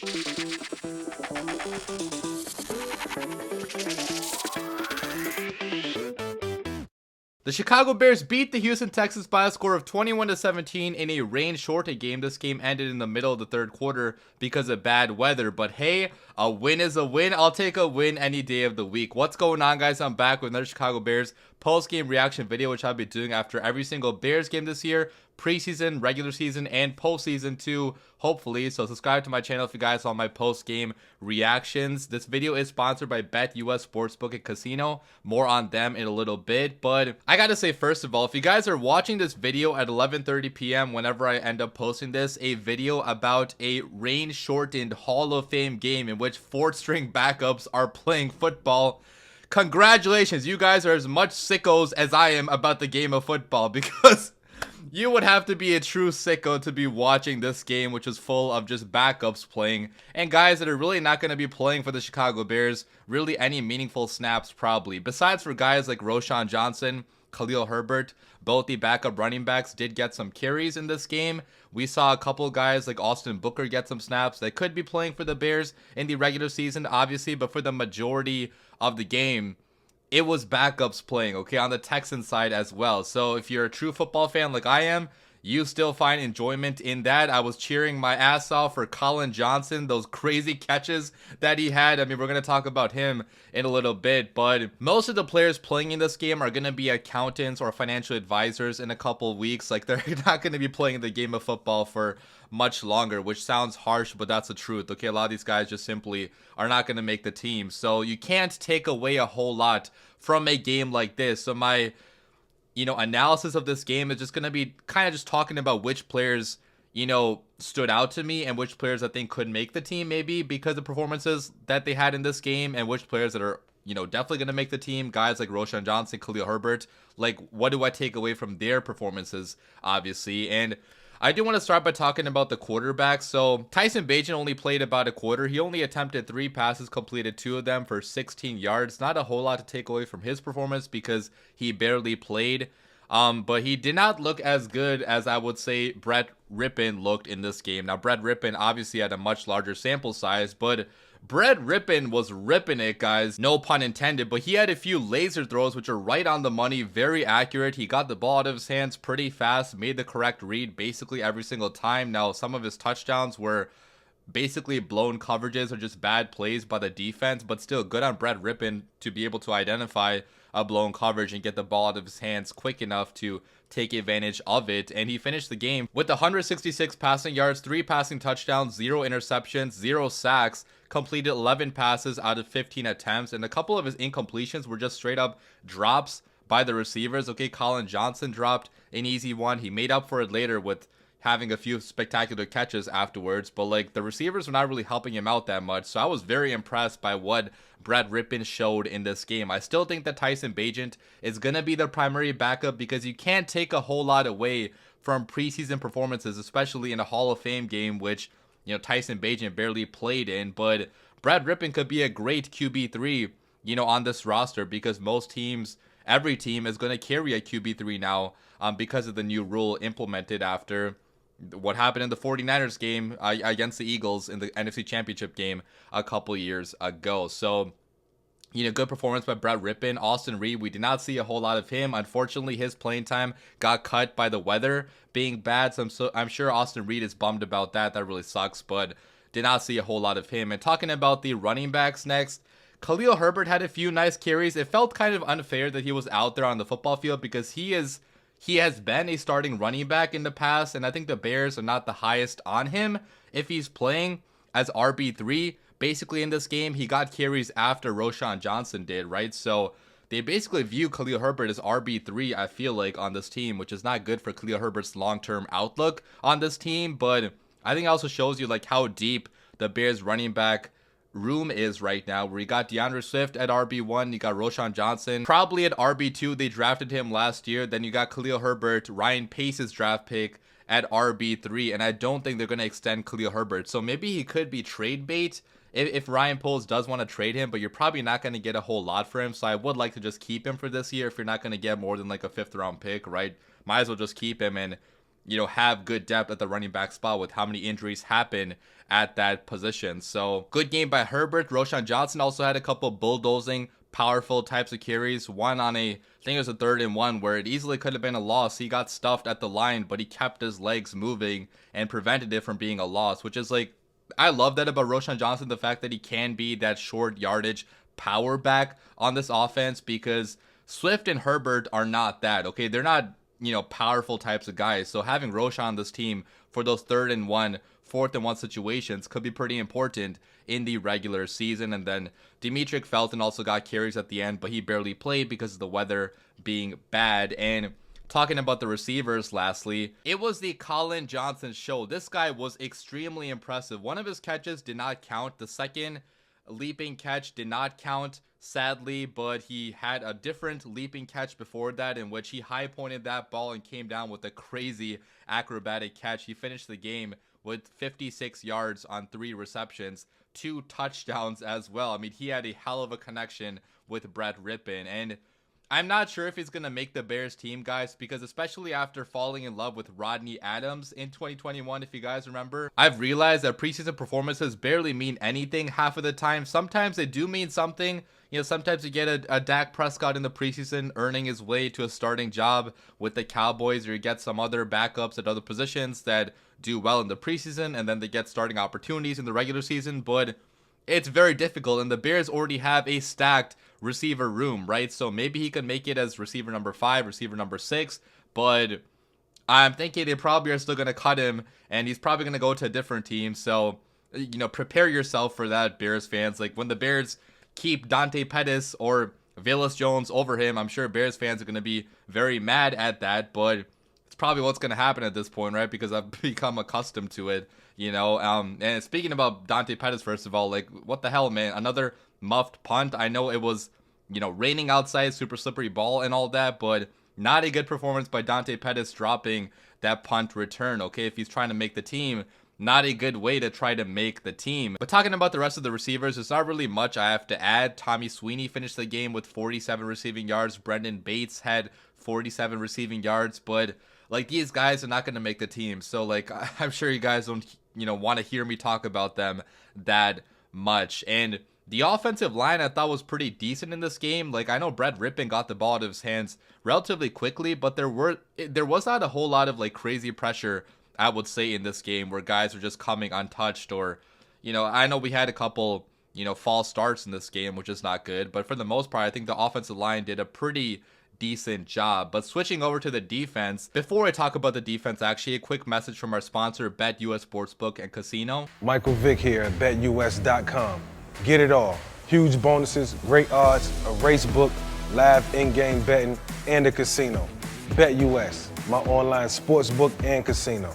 The Chicago Bears beat the Houston Texans by a score of 21-17 in a rain-shortened game. This game ended in the middle of the third quarter because of bad weather. But hey, a win is a win. I'll take a win any day of the week. What's going on, guys? I'm back with another Chicago Bears post-game reaction video, which I'll be doing after every single Bears game this year. Preseason, regular season, and postseason too, hopefully. So subscribe to my channel if you guys want my post-game reactions. This video is sponsored by BetUS Sportsbook and Casino. More on them in a little bit. But I gotta say, first of all, if you guys are watching this video at 11:30 p.m. whenever I end up posting this, a video about a rain-shortened Hall of Fame game in which fourth-string backups are playing football, congratulations, you guys are as much sickos as I am about the game of football, because you would have to be a true sicko to be watching this game, which is full of just backups playing and guys that are really not going to be playing for the Chicago Bears really any meaningful snaps probably. Besides for guys like Roschon Johnson, Khalil Herbert, both the backup running backs did get some carries in this game. We saw a couple guys like Austin Booker get some snaps. They could be playing for the Bears in the regular season, obviously, but for the majority of the game, it was backups playing, okay, on the Texans side as well. So if you're a true football fan like I am, you still find enjoyment in that. I was cheering my ass off for Collin Johnson, those crazy catches that he had. I mean, we're going to talk about him in a little bit, but most of the players playing in this game are going to be accountants or financial advisors in a couple weeks. Like, they're not going to be playing the game of football for much longer, which sounds harsh, but that's the truth. Okay, a lot of these guys just simply are not going to make the team. So you can't take away a whole lot from a game like this. So my analysis of this game is just going to be kind of just talking about which players, stood out to me and which players I think could make the team maybe because of performances that they had in this game, and which players that are, definitely going to make the team. Guys like Roschon Johnson, Khalil Herbert, like, what do I take away from their performances, obviously? And I do want to start by talking about the quarterbacks. So Tyson Bagent only played about a quarter. He only attempted 3 passes, completed 2 of them for 16 yards. Not a whole lot to take away from his performance because he barely played. But he did not look as good as I would say Brett Rypien looked in this game. Now, Brett Rypien obviously had a much larger sample size, but Brett Rypien was ripping it, guys. No pun intended, but he had a few laser throws which are right on the money, very accurate. He got the ball out of his hands pretty fast, made the correct read basically every single time. Now, some of his touchdowns were basically blown coverages or just bad plays by the defense, but still good on Brett Rypien to be able to identify a blown coverage and get the ball out of his hands quick enough to take advantage of it. And he finished the game with 166 passing yards, 3 passing touchdowns, 0 interceptions, 0 sacks, completed 11 passes out of 15 attempts, and a couple of his incompletions were just straight up drops by the receivers. Okay, Collin Johnson dropped an easy one. He made up for it later with having a few spectacular catches afterwards, but like, the receivers were not really helping him out that much. So I was very impressed by what Brett Rypien showed in this game. I still think that Tyson Bagent is going to be the primary backup because you can't take a whole lot away from preseason performances, especially in a Hall of Fame game, which, Tyson Bagent barely played in. But Brett Rypien could be a great QB3, on this roster, because most teams, every team is going to carry a QB3 now because of the new rule implemented after what happened in the 49ers game against the Eagles in the NFC Championship game a couple years ago. So, good performance by Brett Rypien. Austin Reed, we did not see a whole lot of him. Unfortunately, his playing time got cut by the weather being bad. So I'm sure Austin Reed is bummed about that. That really sucks, but did not see a whole lot of him. And talking about the running backs next, Khalil Herbert had a few nice carries. It felt kind of unfair that he was out there on the football field because he has been a starting running back in the past, and I think the Bears are not the highest on him if he's playing as RB3. Basically, in this game, he got carries after Roschon Johnson did, right? So they basically view Khalil Herbert as RB3, I feel like, on this team, which is not good for Khalil Herbert's long-term outlook on this team. But I think it also shows you like how deep the Bears running back room is right now, where you got DeAndre Swift at RB1, you got Roschon Johnson probably at RB2. They drafted him last year. Then you got Khalil Herbert, Ryan Pace's draft pick, at RB3, and I don't think they're going to extend Khalil Herbert. So maybe he could be trade bait if Ryan Poles does want to trade him, but you're probably not going to get a whole lot for him. So I would like to just keep him for this year if you're not going to get more than like a 5th round pick, right? Might as well just keep him and have good depth at the running back spot with how many injuries happen at that position. So good game by Herbert. Roschon Johnson also had a couple bulldozing, powerful types of carries. One on I think it was a 3rd and 1 where it easily could have been a loss. He got stuffed at the line, but he kept his legs moving and prevented it from being a loss, which is like, I love that about Roschon Johnson, the fact that he can be that short yardage power back on this offense, because Swift and Herbert are not that, okay? They're not, powerful types of guys. So having Roschon on this team for those 3rd and 1, 4th and 1 situations could be pretty important in the regular season. And then Demetric Felton also got carries at the end, but he barely played because of the weather being bad. And talking about the receivers, lastly, it was the Collin Johnson show. This guy was extremely impressive. One of his catches did not count. The second leaping catch did not count, sadly, but he had a different leaping catch before that in which he high pointed that ball and came down with a crazy acrobatic catch. He finished the game with 56 yards on 3 receptions, 2 touchdowns as well. I mean, he had a hell of a connection with Brett Rippon, and I'm not sure if he's going to make the Bears team, guys, because especially after falling in love with Rodney Adams in 2021, if you guys remember, I've realized that preseason performances barely mean anything half of the time. Sometimes they do mean something. Sometimes you get a Dak Prescott in the preseason earning his way to a starting job with the Cowboys, or you get some other backups at other positions that do well in the preseason, and then they get starting opportunities in the regular season, but it's very difficult, and the Bears already have a stacked receiver room, right? So maybe he could make it as receiver number 5, receiver number 6, but I'm thinking they probably are still going to cut him, and he's probably going to go to a different team. So, prepare yourself for that, Bears fans. Like, when the Bears keep Dante Pettis or Velus Jones over him, I'm sure Bears fans are going to be very mad at that, but it's probably what's going to happen at this point, right? Because I've become accustomed to it, and speaking about Dante Pettis, first of all, like, what the hell, man? Another muffed punt. I know it was, raining outside, super slippery ball and all that, but not a good performance by Dante Pettis dropping that punt return, okay? If he's trying to make the team, not a good way to try to make the team. But talking about the rest of the receivers, there's not really much I have to add. Tommy Sweeney finished the game with 47 receiving yards. Brendan Bates had 47 receiving yards, but like, these guys are not going to make the team. So like, I'm sure you guys don't, want to hear me talk about them that much. And the offensive line I thought was pretty decent in this game. Like, I know Brett Rippon got the ball out of his hands relatively quickly, but there was not a whole lot of like crazy pressure, I would say, in this game where guys were just coming untouched, or, I know we had a couple, false starts in this game, which is not good, but for the most part, I think the offensive line did a pretty decent job. But switching over to the defense, before I talk about the defense, actually, a quick message from our sponsor, BetUS Sportsbook and Casino. Michael Vick here at BetUS.com. Get it all. Huge bonuses, great odds, a race book, live in-game betting, and a casino. BetUS, my online sportsbook and casino.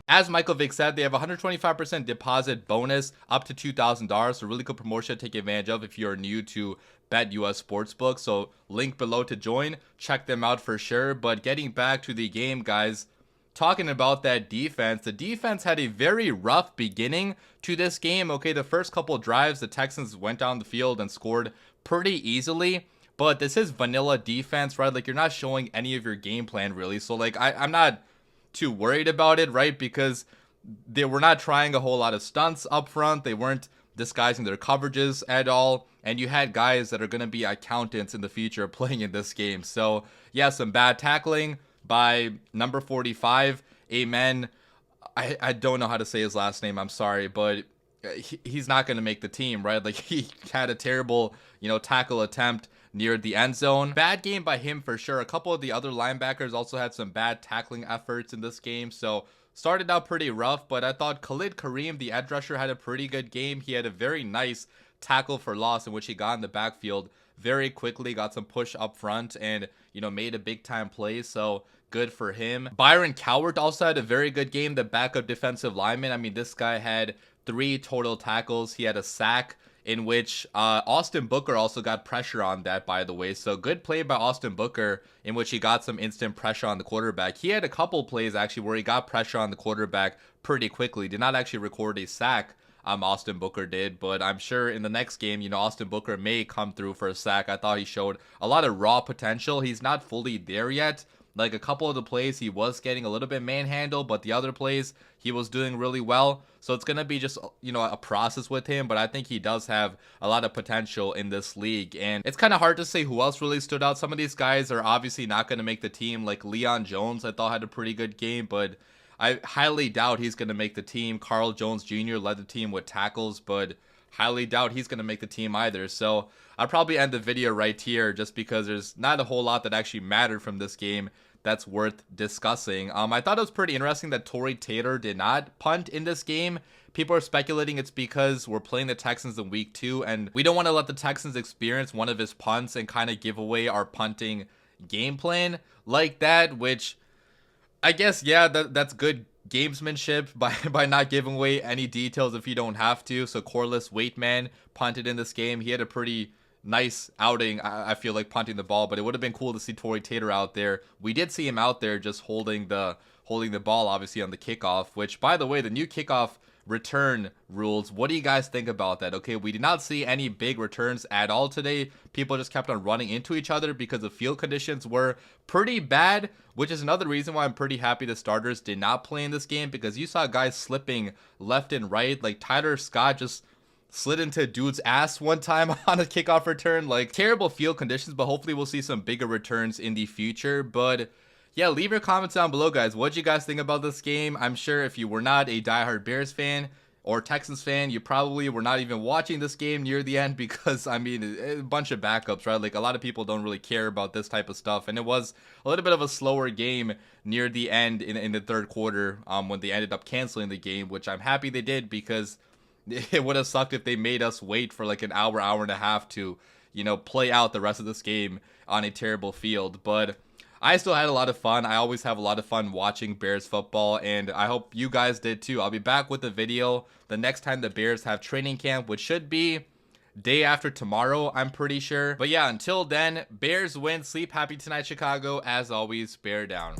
As Michael Vick said, they have a 125% deposit bonus up to $2,000. So really good promotion to take advantage of if you're new to BetUS Sportsbook. So link below to join. Check them out for sure. But getting back to the game, guys, talking about that defense, the defense had a very rough beginning to this game. Okay, the first couple drives, the Texans went down the field and scored pretty easily. But this is vanilla defense, right? Like, you're not showing any of your game plan, really. So, like, I'm not too worried about it, right? Because they were not trying a whole lot of stunts up front. They weren't disguising their coverages at all. And you had guys that are going to be accountants in the future playing in this game. So, yeah, some bad tackling by number 45. Amen. I don't know how to say his last name. I'm sorry, but he's not going to make the team, right? Like, he had a terrible, tackle attempt near the end zone. Bad game by him for sure. A couple of the other linebackers also had some bad tackling efforts in this game. So started out pretty rough, but I thought Khalid Kareem, the edge rusher, had a pretty good game. He had a very nice tackle for loss in which he got in the backfield very quickly, got some push up front, and, made a big time play. So good for him. Byron Cowart also had a very good game, the backup defensive lineman. I mean, this guy had 3 total tackles. He had a sack in which Austin Booker also got pressure on that, by the way. So good play by Austin Booker in which he got some instant pressure on the quarterback. He had a couple plays actually where he got pressure on the quarterback pretty quickly. Did not actually record a sack, Austin Booker did, but I'm sure in the next game, Austin Booker may come through for a sack. I thought he showed a lot of raw potential. He's not fully there yet, Like a couple of the plays he was getting a little bit manhandled, but the other plays he was doing really well. So it's going to be just, you know, a process with him, but I think he does have a lot of potential in this league. And it's kind of hard to say who else really stood out. Some of these guys are obviously not going to make the team. Like Leon Jones, I thought had a pretty good game, but I highly doubt he's going to make the team. Carl Jones Jr. led the team with tackles, but highly doubt he's going to make the team either. So I'll probably end the video right here just because there's not a whole lot that actually mattered from this game that's worth discussing. I thought it was pretty interesting that Tory Taylor did not punt in this game. People are speculating it's because we're playing the Texans in week 2, and we don't want to let the Texans experience one of his punts and kind of give away our punting game plan like that, which I guess, yeah, that's good gamesmanship by not giving away any details if you don't have to. So Corliss Waitman punted in this game. He had a pretty nice outing, I feel like, punting the ball, but it would have been cool to see Tory Taylor out there. We did see him out there just holding the ball, obviously, on the kickoff, which, by the way, the new kickoff return rules, what do you guys think about that? Okay, we did not see any big returns at all today. People just kept on running into each other because the field conditions were pretty bad, which is another reason why I'm pretty happy the starters did not play in this game, because you saw guys slipping left and right. Like Tyler Scott just slid into a dude's ass one time on a kickoff return. Like, terrible field conditions, but hopefully we'll see some bigger returns in the future. But yeah, leave your comments down below, guys. What do you guys think about this game? I'm sure if you were not a diehard Bears fan or Texans fan, you probably were not even watching this game near the end, because, I mean, a bunch of backups, right? Like, a lot of people don't really care about this type of stuff, and it was a little bit of a slower game near the end in the third quarter when they ended up canceling the game, which I'm happy they did, because it would have sucked if they made us wait for like an hour and a half to, you know, play out the rest of this game on a terrible field. But I still had a lot of fun. I always have a lot of fun watching Bears football, and I hope you guys did too. I'll be back with a video the next time the Bears have training camp, which should be day after tomorrow, I'm pretty sure. But yeah, until then, Bears win. Sleep happy tonight, Chicago. As always, bear down.